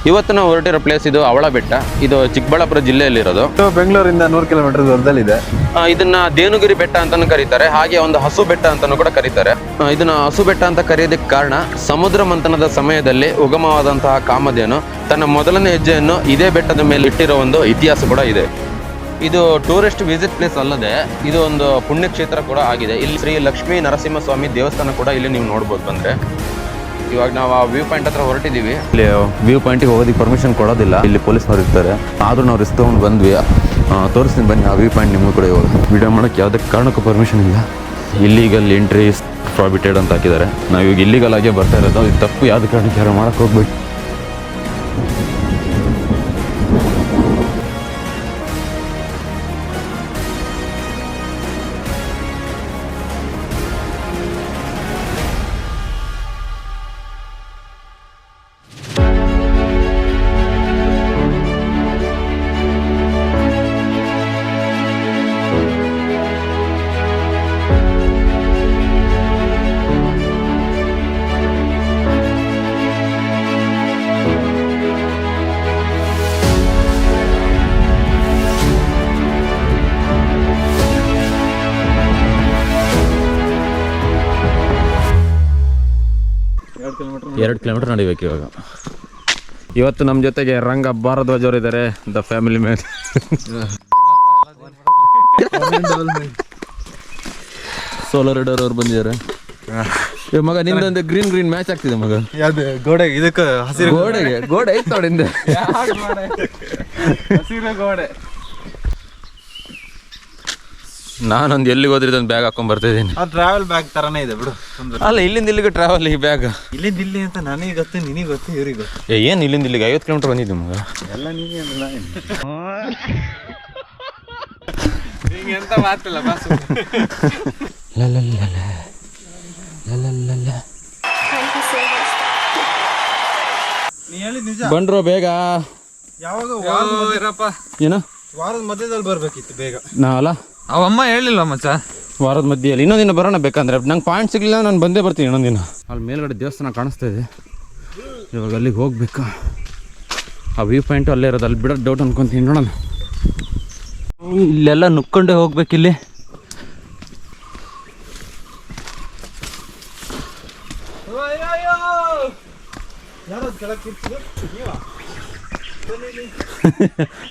ಇವತ್ತು ನಾವು ಹೊರಟಿರೋ ಪ್ಲೇಸ್ ಇದು ಅವಳ ಬೆಟ್ಟ. ಇದು ಚಿಕ್ಕಬಳ್ಳಾಪುರ ಜಿಲ್ಲೆಯಲ್ಲಿರೋದು. ಬೆಂಗಳೂರಿಂದ 100 ಕಿಲೋಮೀಟರ್ ದೂರದಲ್ಲಿದೆ. ಇದನ್ನ ದೇನುಗಿರಿ ಬೆಟ್ಟ ಅಂತಾನು ಕರೀತಾರೆ, ಹಾಗೆ ಒಂದು ಹಸು ಬೆಟ್ಟ ಅಂತಾನು ಕೂಡ ಕರೀತಾರೆ. ಇದನ್ನ ಹಸು ಬೆಟ್ಟ ಅಂತ ಕರೆಯೋದಕ್ಕೆ ಕಾರಣ, ಸಮುದ್ರ ಮಂಥನದ ಸಮಯದಲ್ಲಿ ಉಗಮವಾದಂತಹ ಕಾಮಧೇನು ತನ್ನ ಮೊದಲನೇ ಹೆಜ್ಜೆಯನ್ನು ಇದೇ ಬೆಟ್ಟದ ಮೇಲೆ ಇಟ್ಟಿರೋ ಒಂದು ಇತಿಹಾಸ ಕೂಡ ಇದೆ. ಇದು ಟೂರಿಸ್ಟ್ ವಿಸಿಟ್ ಪ್ಲೇಸ್ ಅಲ್ಲದೆ ಇದು ಒಂದು ಪುಣ್ಯಕ್ಷೇತ್ರ ಕೂಡ ಆಗಿದೆ. ಇಲ್ಲಿ ಶ್ರೀ ಲಕ್ಷ್ಮೀ ನರಸಿಂಹಸ್ವಾಮಿ ದೇವಸ್ಥಾನ ಕೂಡ ಇಲ್ಲಿ ನೀವು ನೋಡ್ಬೋದು ಬಂದರೆ. ಇವಾಗ ನಾವು ಆ ವ್ಯೂ ಪಾಯಿಂಟ್ ಹತ್ರ ಹೊರಟಿದ್ದೀವಿ. ಇಲ್ಲಿ ವ್ಯೂ ಪಾಯಿಂಟಿಗೆ ಹೋಗೋದಕ್ಕೆ ಪರ್ಮಿಷನ್ ಕೊಡೋದಿಲ್ಲ, ಇಲ್ಲಿ ಪೊಲೀಸ್ನವ್ರು ಇರ್ತಾರೆ. ಆದರೂ ನಾವು ರಿಸ್ಕ್ ತೊಗೊಂಡು ಬಂದ್ವಿ. ತೋರಿಸ್ತೀನಿ ಬನ್ನಿ ಆ ವ್ಯೂ ಪಾಯಿಂಟ್ ನಿಮಗೂ ಕೂಡ. ಇವಾಗ ವಿಡಿಯೋ ಮಾಡೋಕ್ಕೆ ಯಾವುದೇ ಕಾರಣಕ್ಕೂ ಪರ್ಮಿಷನ್ ಇಲ್ಲ. ಇಲ್ಲಿಗಲ್ ಎಂಟ್ರಿ ಪ್ರಾಬಿಟೆಡ್ ಅಂತ ಹಾಕಿದ್ದಾರೆ. ನಾವು ಇವಾಗ ಇಲ್ಲಿಗಲ್ ಆಗೇ ಬರ್ತಾ ಇರೋದು. ಇದು ತಪ್ಪು, ಯಾವುದೇ ಕಾರಣಕ್ಕೆ ಯಾರು ಮಾಡೋಕ್ಕೆ ಹೋಗ್ಬೇಕು. ಎರಡು ಕಿಲೋಮೀಟರ್ ನಡಿಬೇಕು ಇವಾಗ. ಇವತ್ತು ನಮ್ಮ ಜೊತೆಗೆ ರಂಗ ಭಾರದ್ವಾಜ್ ಅವರು ಇದ್ದಾರೆ, the family man. Solar rider ಅವ್ರು ಬಂದಿದ್ದಾರೆ. ಮಗ ನಿಂದೊಂದು ಗ್ರೀನ್ ಮ್ಯಾಚ್ ಆಗ್ತಿದೆ ಮಗ. ಗೋಡೆ ಇದಕ್ಕೆ ಹಸಿರು ಗೋಡೆ ಐತ್ ನೋಡಿಂದ ಗೋಡೆ. ನಾನೊಂದು ಎಲ್ಲಿಗೆ ಹೋದ್ರೆ ಇದೊಂದು ಬ್ಯಾಗ್ ಹಾಕೊಂಡ್ ಬರ್ತಾ ಇದ್ದೀನಿ. ಟ್ರಾವೆಲ್ ಬ್ಯಾಗ್ ತರಾನೇ ಇದೆ ಬಿಡು. ಅಲ್ಲ, ಇಲ್ಲಿಂದ ಇಲ್ಲಿಗೆ ಟ್ರಾವೆಲ್ ಈ ಬ್ಯಾಗ್. ಇಲ್ಲಿಂದ ಇಲ್ಲಿ ಅಂತ ನನಗೆ ಗೊತ್ತು, ನಿನಗೆ ಗೊತ್ತು, ಇವ್ರಿಗೆ ಗೊತ್ತು. ಏನು ಇಲ್ಲಿಂದ ಇಲ್ಲಿಗೆ 50 ಕಿಲೋಮೀಟರ್ ಬಂದಿದ್ದೆ ಮಗ. ಎಲ್ಲ ನೀನೇ ಎಂತ ಮಾತಿಲ್ಲ ಬಾಸು. ನೀ ಹೇಳಿ ನಿಜ. ಬಂಡ್ರೋ ಬೇಗ. ಯಾವಾಗ ಏನೋ ವಾರದ ಮಧ್ಯದಲ್ಲಿ ಬರ್ಬೇಕಿತ್ತು ಬೇಗ. ನಾವಲ್ಲ ಅವಮ್ಮ ಹೇಳಿಲ್ಲ ಮಚ್ಚ. ವಾರದ ಮಧ್ಯೆಯಲ್ಲಿ ಇನ್ನೊಂದಿನ ಬರೋಣ ಬೇಕಂದ್ರೆ. ನಂಗೆ ಪಾಯಿಂಟ್ ಸಿಗಲಿಲ್ಲ, ನಾನು ಬಂದೇ ಬರ್ತೀನಿ ಇನ್ನೊಂದಿನ. ಅಲ್ಲಿ ಮೇಲ್ಗಡೆ ದೇವಸ್ಥಾನ ಕಾಣಿಸ್ತಾ ಇದೆ. ಇವಾಗ ಅಲ್ಲಿಗೆ ಹೋಗ್ಬೇಕು. ಆ ವ್ಯೂ ಪಾಯಿಂಟು ಅಲ್ಲೇ ಇರೋದು. ಅಲ್ಲಿ ಬಿಡೋದು ಡೌಟ್ ಅನ್ಕೊಂತೀನಿ, ನೋಡೋಣ. ಇಲ್ಲೆಲ್ಲ ನುಕ್ಕೊಂಡೇ ಹೋಗ್ಬೇಕಿಲ್ಲಿ.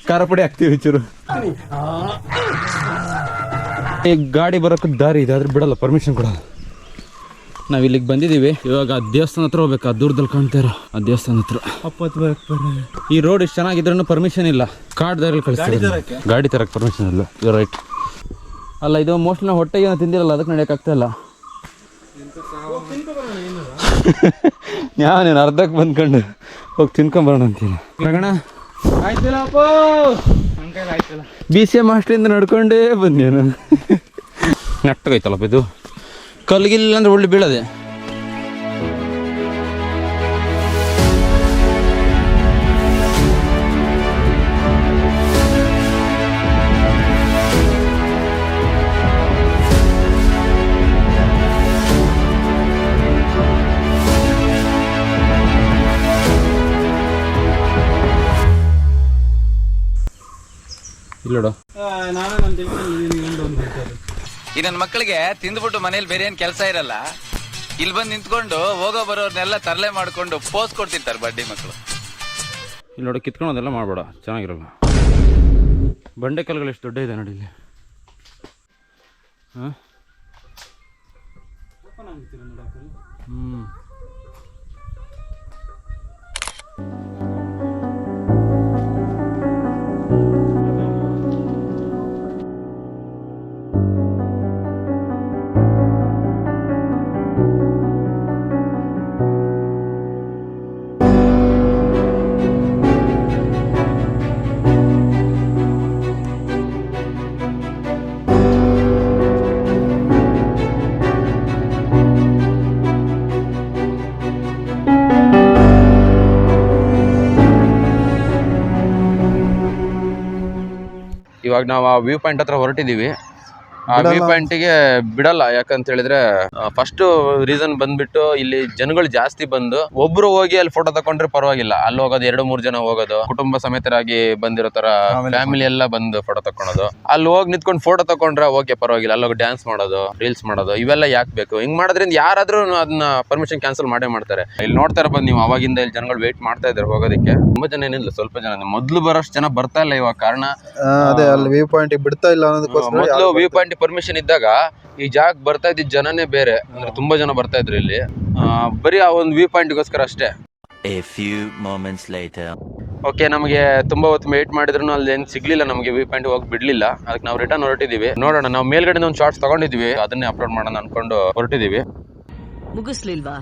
ಖಾರ ಪುಡಿ ಹಾಕ್ತೀವಿ ಚೂರು. ಈ ಗಾಡಿ ಬರೋಕ್ಕೆ ದಾರಿ ಇದೆ, ಆದ್ರೆ ಬಿಡಲ್ಲ, ಪರ್ಮಿಷನ್ ಕೊಡಲ್ಲ. ನಾವು ಇಲ್ಲಿಗೆ ಬಂದಿದ್ದೀವಿ. ಇವಾಗ ಆ ದೇವಸ್ಥಾನ ಹತ್ರ ಹೋಗ್ಬೇಕು. ಆ ದೂರದಲ್ಲಿ ಕಾಣ್ತಾ ಇರೋ ಆ ದೇವಸ್ಥಾನ ಹತ್ರ. ಈ ರೋಡ್ ಇಷ್ಟು ಚೆನ್ನಾಗಿದ್ರೂ ಪರ್ಮಿಷನ್ ಇಲ್ಲ. ಕಾಡ್ ದಾರಿಯಲ್ಲಿ ಕಳಿಸ್ತಾರೆ. ಗಾಡಿ ತರಕ್ಕೆ ಪರ್ಮಿಷನ್ ಇಲ್ಲ. ಇದು ರೈಟ್ ಅಲ್ಲ, ಇದು ಮೋಸ್ಟ್ಲಿ ನಾವು ಹೊಟ್ಟೆಗೆ ಏನೋ ತಿಂದಿರಲ್ಲ, ಅದಕ್ಕೆ ನಡೆಯೋಕ್ಕಾಗ್ತಾ ಇಲ್ಲ. ನೀನು ಅರ್ಧಕ್ಕೆ ಬಂದ್ಕೊಂಡು ಹೋಗಿ ತಿನ್ಕೊಂಬರೋಣ ಅಂತೀನಿ. ರಗಣ BCM ಹಾಸ್ಟೆಲಿಂದ ನಡ್ಕೊಂಡೇ ಬಂದೆ ನಾನು. ನೆಟ್ಟಗೈತಲ್ಲಪ್ಪ ಇದು. ಕಲ್ಗಿಲ್ಲ ಅಂದ್ರೆ ಒಳ್ಳೆ ಬೀಳದೆ. ಇಲ್ಲೋಡ ಈ ನನ್ನ ಮಕ್ಕಳಿಗೆ ತಿಂದ್ಬಿಟ್ಟು ಮನೇಲಿ ಬೇರೆ ಏನ್ ಕೆಲಸ ಇರಲ್ಲ. ಇಲ್ಲಿ ಬಂದು ನಿಂತ್ಕೊಂಡು ಹೋಗೋ ಬರೋರ್ನೆಲ್ಲ ತರಲೆ ಮಾಡ್ಕೊಂಡು ಪೋಸ್ ಕೊಡ್ತಿರ್ತಾರೆ ಬಡ್ಡಿ ಮಕ್ಕಳು. ಇಲ್ಲಿ ನೋಡಿ, ಕಿತ್ಕೊಳೋದೆಲ್ಲ ಮಾಡಬೇಡ, ಚೆನ್ನಾಗಿರಲ್ಲ. ಬಂಡೆ ಕಲ್ಗಳು ಎಷ್ಟು ದೊಡ್ಡ ಇದೆ ನೋಡಿ ಇಲ್ಲಿ. ಹಾಂ ಇವಾಗ ನಾವು ಆ ವ್ಯೂ ಪಾಯಿಂಟ್ ಹತ್ರ ಹೊರಟಿದ್ದೀವಿ. ಆ ವ್ಯೂ ಪಾಯಿಂಟಿಗೆ ಬಿಡಲ್ಲ. ಯಾಕಂತ ಹೇಳಿದ್ರೆ ಫಸ್ಟ್ ರೀಸನ್ ಬಂದ್ಬಿಟ್ಟು ಇಲ್ಲಿ ಜನಗಳು ಜಾಸ್ತಿ ಬಂದು ಒಬ್ರು ಹೋಗಿ ಅಲ್ಲಿ ಫೋಟೋ ತಕೊಂಡ್ರೆ ಪರವಾಗಿಲ್ಲ, ಅಲ್ಲಿ ಹೋಗೋದು 2-3 ಜನ ಹೋಗೋದು, ಕುಟುಂಬ ಸಮೇತರಾಗಿ ಬಂದಿರೋ ತರ ಫ್ಯಾಮಿಲಿ ಎಲ್ಲ ಬಂದು ಫೋಟೋ ತಕೊಳ್ಳೋದು. ಅಲ್ಲಿ ಹೋಗಿ ನಿಂತ್ಕೊಂಡು ಫೋಟೋ ತಕೊಂಡ್ರೆ ಓಕೆ ಪರವಾಗಿಲ್ಲ, ಅಲ್ಲಿ ಹೋಗಿ ಡ್ಯಾನ್ಸ್ ಮಾಡೋದು, ರೀಲ್ಸ್ ಮಾಡೋದು ಇವೆಲ್ಲ ಯಾಕೆ ಬೇಕು? ಹಿಂಗ್ ಮಾಡೋದ್ರಿಂದ ಯಾರಾದ್ರೂ ಅದನ್ನ ಪರ್ಮಿಷನ್ ಕ್ಯಾನ್ಸಲ್ ಮಾಡೇ ಮಾಡ್ತಾರೆ. ಇಲ್ಲಿ ನೋಡ್ತಾ ಇರಬಹುದು ನೀವು, ಅವಾಗಿಂದ ಇಲ್ಲಿ ಜನಗಳು ವೇಟ್ ಮಾಡ್ತಾ ಇದ್ದಾರೆ ಹೋಗೋದಕ್ಕೆ. ತುಂಬಾ ಜನ ಏನಿಲ್ಲ, ಸ್ವಲ್ಪ ಜನ. ಮೊದ್ಲು ಬರೋಷ್ಟು ಜನ ಬರ್ತಾ ಇಲ್ಲ ಇವಾಗ. ಕಾರಣ ಅದೇ ಅಲ್ಲಿ ವ್ಯೂ ಪಾಯಿಂಟ್ ಬಿಡ್ತಾ ಇಲ್ಲ ಅನ್ನೋದಕ್ಕೋಸ್ಕರ. ಮೊದಲು ವ್ಯೂ ಪಾಯಿಂಟ್ ಪರ್ಮಿಷನ್ ಇದ್ದಾಗ ಈ ಜಾಗ ಬರ್ತಾ ಇದ್ದ ಜನನೇ ಬೇರೆ, ಅಂದ್ರೆ ತುಂಬಾ ಜನ ಬರ್ತಾ ಇದ್ರು ಇಲ್ಲಿ. ಬರೀ ಆ ಒಂದು ವ್ಯೂ ಪಾಯಿಂಟ್ಗೋಸ್ಕರ ಅಷ್ಟೇ. A few moments later. Okay, ನಮಗೆ ತುಂಬಾ ಹೊತ್ತು ವೇಟ್ ಮಾಡಿದ್ರು ಅಲ್ಲಿ ಏನು ಸಿಗ್ಲಿಲ್ಲ, ನಮಗೆ ವ್ಯೂ ಪಾಯಿಂಟ್ ಹೋಗಿ ಬಿಡ್ಲಿಲ್ಲ. ಅದಕ್ಕೆ ನಾವು ರಿಟರ್ನ್ ಹೊರಟಿದೀವಿ. ನೋಡೋಣ, ನಾವು ಮೇಲ್ಗಡೆ ಒಂದು ಶಾರ್ಟ್ಸ್ ತಗೊಂಡಿದ್ವಿ, ಅದನ್ನೇ ಅಪ್ಲೋಡ್ ಮಾಡೋಣ ಅನ್ಕೊಂಡು ಹೊರಟಿದೀವಿ. ಮುಗಿಸ್ಲಿಲ್ವಾ?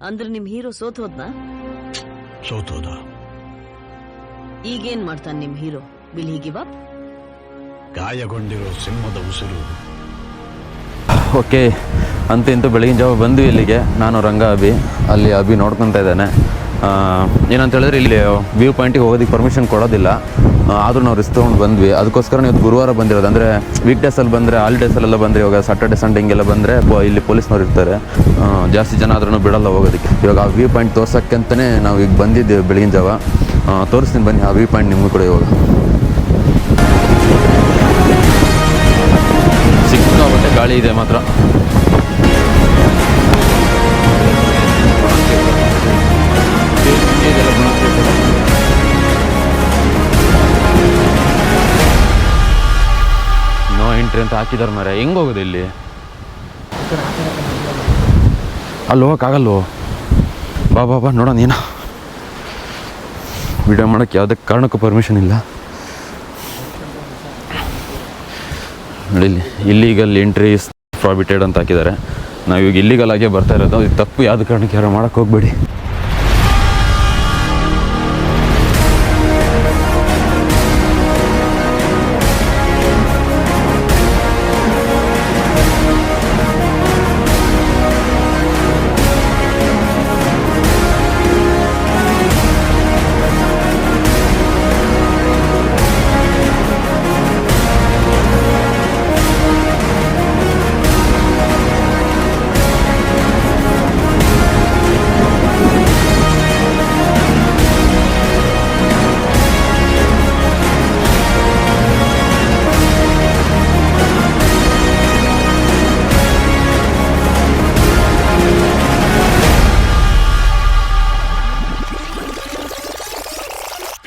ಅಂದ್ರೆ ನಿಮ್ ಹೀರೋ ಸೋತೋದ್ನ? ಸೋತೋದ. ಈಗೇನ್ ಮಾಡ್ತಾನೆ ನಿಮ್ hero? Will he give up? ಗಾಯಗೊಂಡಿರೋ ಸಿಂಹದ ಉಸಿರು. ಓಕೆ, ಅಂತೂ ಇಂತೂ ಬೆಳಗಿನ ಜಾವ ಬಂದ್ವಿ ಇಲ್ಲಿಗೆ. ನಾನು ರಂಗ, ಅಲ್ಲಿ ಅಭಿ ನೋಡ್ಕೊತಾ ಇದ್ದಾನೆ. ಏನಂತ ಹೇಳಿದ್ರೆ ಇಲ್ಲಿ ವ್ಯೂ ಪಾಯಿಂಟಿಗೆ ಹೋಗೋದಕ್ಕೆ ಪರ್ಮಿಷನ್ ಕೊಡೋದಿಲ್ಲ, ಆದರೂ ನಾವು ರಿಸ್ಕ್ ತೊಗೊಂಡು ಬಂದ್ವಿ. ಅದಕ್ಕೋಸ್ಕರ ಇವತ್ತು ಗುರುವಾರ ಬಂದಿರೋದು. ಅಂದರೆ ವೀಕ್ ಡೇಸಲ್ಲಿ ಬಂದರೆ, ಹಾಲಿಡೇಸಲ್ಲೆಲ್ಲ ಬಂದರೆ, ಇವಾಗ ಸಾಟರ್ಡೆ ಸಂಡೇ ಹಿಂಗೆಲ್ಲ ಬಂದರೆ ಇಲ್ಲಿ ಪೊಲೀಸ್ನವ್ರು ಇರ್ತಾರೆ, ಜಾಸ್ತಿ ಜನ ಆದ್ರೂ ಬಿಡಲ್ಲ ಹೋಗೋದಕ್ಕೆ. ಇವಾಗ ಆ ವ್ಯೂ ಪಾಯಿಂಟ್ ತೋರ್ಸೋಕ್ಕಂತಲೇ ನಾವು ಈಗ ಬಂದಿದ್ದೇವೆ ಬೆಳಗಿನ ಜಾವ. ತೋರಿಸ್ತೀನಿ ಬನ್ನಿ ಆ ವ್ಯೂ ಪಾಯಿಂಟ್ ನಿಮಗೂ ಕೂಡ. ಇವಾಗ ಸಿಕ್ಕಾಪಟ್ಟೆ ಗಾಳಿ ಇದೆ ಮಾತ್ರ. ನೋ ಎಂಟ್ರಿ ಅಂತ ಹಾಕಿದಾರೆ ಮಾರೆ. ಹೆಂಗೆ ಹೋಗೋದು ಇಲ್ಲಿ? ಅಲ್ಲಿ ಹೋಗೋಕ್ಕಾಗಲ್ವೋ? ಬಾ ಬಾ ಬಾ ನೋಡೋಣ. ಏನೋ ವಿಡಿಯೋ ಮಾಡೋಕ್ಕೆ ಯಾವುದೇ ಕಾರಣಕ್ಕೂ ಪರ್ಮಿಷನ್ ಇಲ್ಲ. ನೋಡಿ, ಇಲ್ಲಿಗಲ್ ಎಂಟ್ರಿ ಪ್ರಾಬಿಟೆಡ್ ಅಂತ ಹಾಕಿದ್ದಾರೆ. ನಾವೀಗ ಇಲ್ಲಿಗಲ್ ಆಗೇ ಬರ್ತಾ ಇರೋದು. ಇದು ತಪ್ಪು, ಯಾವ್ದು ಕಾರಣಕ್ಕೆ ಯಾರು ಮಾಡೋಕ್ಕೆ ಹೋಗ್ಬೇಡಿ.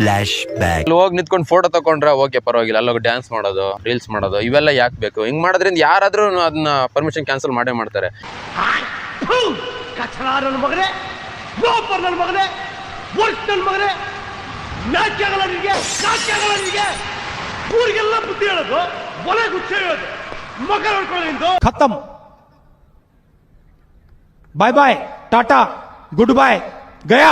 Flash back. ಅಲ್ಲಿ ಹೋಗಿ ನಿಂತ್ಕೊಂಡು ಫೋಟೋ ತಕೊಂಡ್ರೆ ಓಕೆ ಪರವಾಗಿಲ್ಲ, ಅಲ್ಲಿ ಹೋಗಿ ಡ್ಯಾನ್ಸ್ ಮಾಡೋದು, ರೀಲ್ಸ್ ಮಾಡೋದು ಇವೆಲ್ಲ ಯಾಕೆ ಬೇಕು? ಹಿಂಗ್ ಮಾಡೋದ್ರಿಂದ ಯಾರಾದ್ರೂ ಅದನ್ನ ಪರ್ಮಿಷನ್ ಕ್ಯಾನ್ಸಲ್ ಮಾಡೇ ಮಾಡ್ತಾರೆ. खत्म. Bye bye, tata, goodbye, गया.